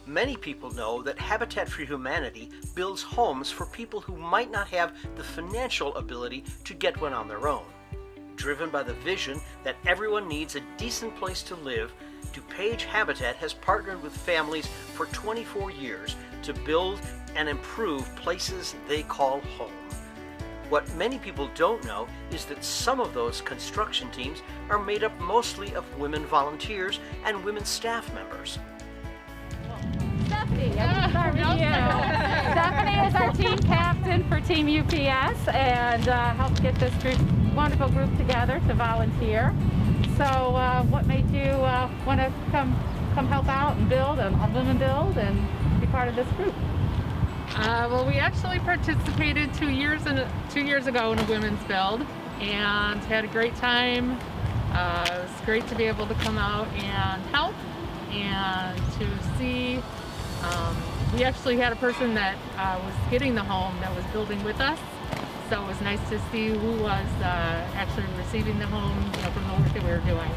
Many people know that Habitat for Humanity builds homes for people who might not have the financial ability to get one on their own. Driven by the vision that everyone needs a decent place to live, DuPage Habitat has partnered with families for 24 years to build and improve places they call home. What many people don't know is that some of those construction teams are made up mostly of women volunteers and women staff members. Stephanie, I can start with you. Stephanie is our team captain for Team UPS and helped get this wonderful group together to volunteer. So what made you want to come help out and build and women build and be part of this group? Well, we actually participated 2 years ago in a women's build and had a great time. It was great to be able to come out and help and to see. We actually had a person that was getting the home that was building with us, so it was nice to see who was actually receiving the home, from the work that we were doing.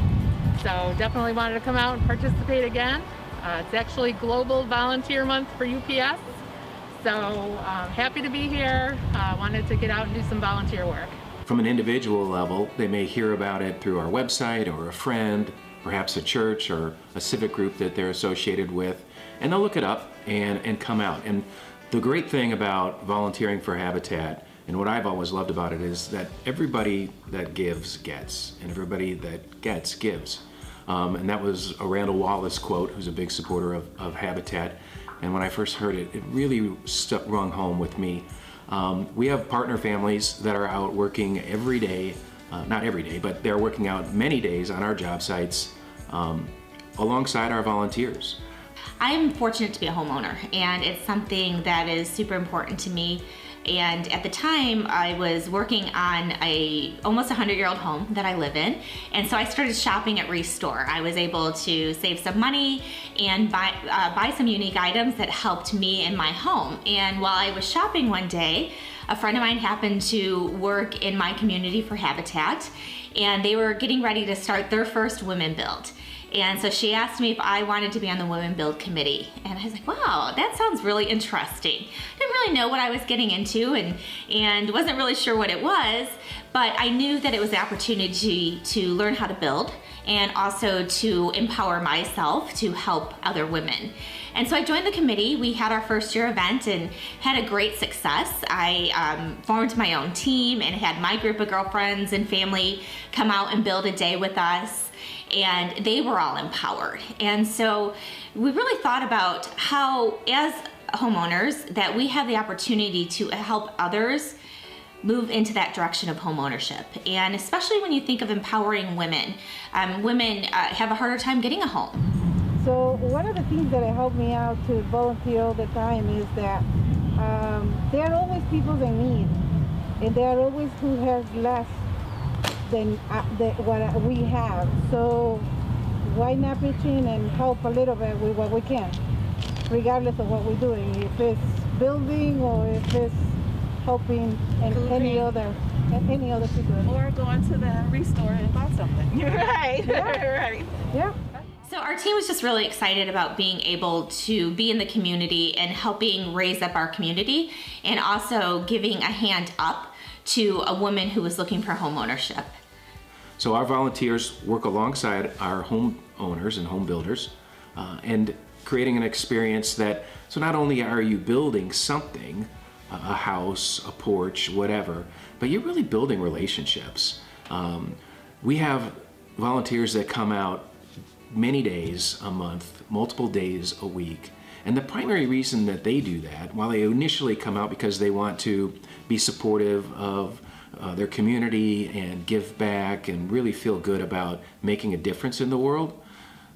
So definitely wanted to come out and participate again. It's actually Global Volunteer Month for UPS, so happy to be here. Wanted to get out and do some volunteer work. From an individual level, they may hear about it through our website or a friend, perhaps a church or a civic group that they're associated with, and they'll look it up and come out. And the great thing about volunteering for Habitat, and what I've always loved about it, is that everybody that gives gets, and everybody that gets gives. And that was a Randall Wallace quote, who's a big supporter of Habitat. And when I first heard it, it really rung home with me. We have partner families that are out working every day, not every day, but they're working out many days on our job sites alongside our volunteers. I'm fortunate to be a homeowner, and it's something that is super important to me. And at the time, I was working on a almost 100-year-old home that I live in, and so I started shopping at Restore. I was able to save some money and buy some unique items that helped me in my home. And while I was shopping one day, a friend of mine happened to work in my community for Habitat, and they were getting ready to start their first women build. And so she asked me if I wanted to be on the Women Build Committee. And I was like, wow, that sounds really interesting. Didn't really know what I was getting into and wasn't really sure what it was, but I knew that it was the opportunity to learn how to build and also to empower myself to help other women. And so I joined the committee. We had our first year event and had a great success. I formed my own team and had my group of girlfriends and family come out and build a day with us. And they were all empowered. And so we really thought about how, as homeowners, that we have the opportunity to help others move into that direction of home ownership. And especially when you think of empowering women, women have a harder time getting a home. So one of the things that helped me out to volunteer all the time is that there are always people that need, and there are always who has less than what we have. So why not pitch in and help a little bit with what we can, regardless of what we're doing, if it's building or if it's helping any other people. Or going to the Restore and buy something. Right. Yeah. Right. Yeah. So our team was just really excited about being able to be in the community and helping raise up our community, and also giving a hand up to a woman who was looking for home ownership. So our volunteers work alongside our home owners and home builders and creating an experience that, so not only are you building something, a house, a porch, whatever, but you're really building relationships. We have volunteers that come out many days a month, multiple days a week. And the primary reason that they do that, while they initially come out because they want to be supportive of their community and give back and really feel good about making a difference in the world,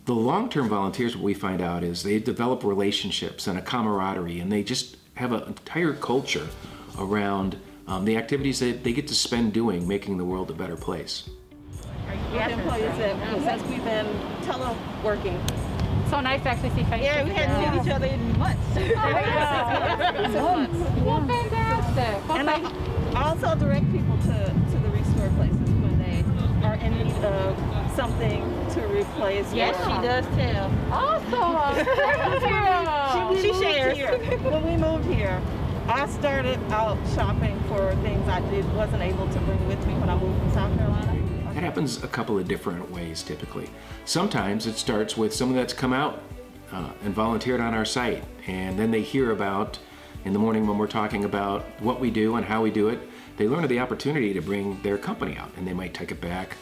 the long-term volunteers, what we find out is they develop relationships and a camaraderie, and they just have an entire culture around the activities that they get to spend doing, making the world a better place. Our employees since we've been teleworking. So nice to actually see faces. Yeah, we hadn't seen each other in months. Well, fantastic. Well, And I also direct people to the Restore places when they are in need of something to replace. Yes, she does too. Awesome. Thank you. She shares. When we moved here, I started out shopping for things I wasn't able to bring with me when I moved from South Carolina. That happens a couple of different ways typically. Sometimes it starts with someone that's come out and volunteered on our site, and then they hear about, in the morning when we're talking about what we do and how we do it, they learn of the opportunity to bring their company out, and they might take it back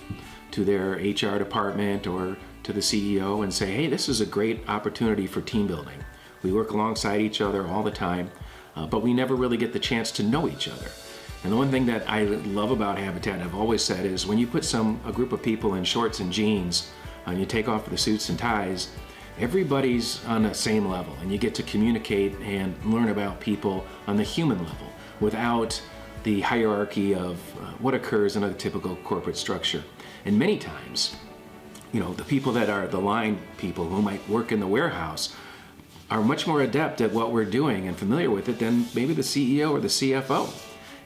to their HR department or to the CEO and say, hey, this is a great opportunity for team building. We work alongside each other all the time, but we never really get the chance to know each other. And the one thing that I love about Habitat, and I've always said, is when you put a group of people in shorts and jeans and you take off the suits and ties, everybody's on the same level, and you get to communicate and learn about people on the human level without the hierarchy of what occurs in a typical corporate structure. And many times, you know, the people that are the line people who might work in the warehouse are much more adept at what we're doing and familiar with it than maybe the CEO or the CFO.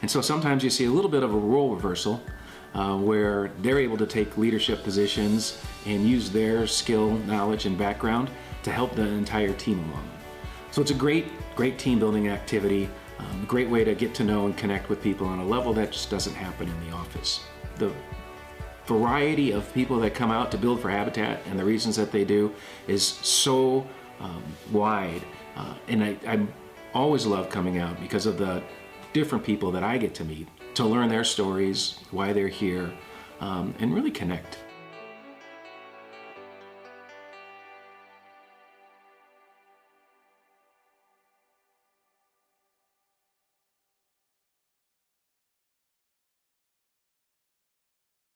And so sometimes you see a little bit of a role reversal where they're able to take leadership positions and use their skill, knowledge, and background to help the entire team along. So it's a great team building activity, a great way to get to know and connect with people on a level that just doesn't happen in the office. The variety of people that come out to build for Habitat and the reasons that they do is so wide, and I always love coming out because of the different people that I get to meet, to learn their stories, why they're here, and really connect.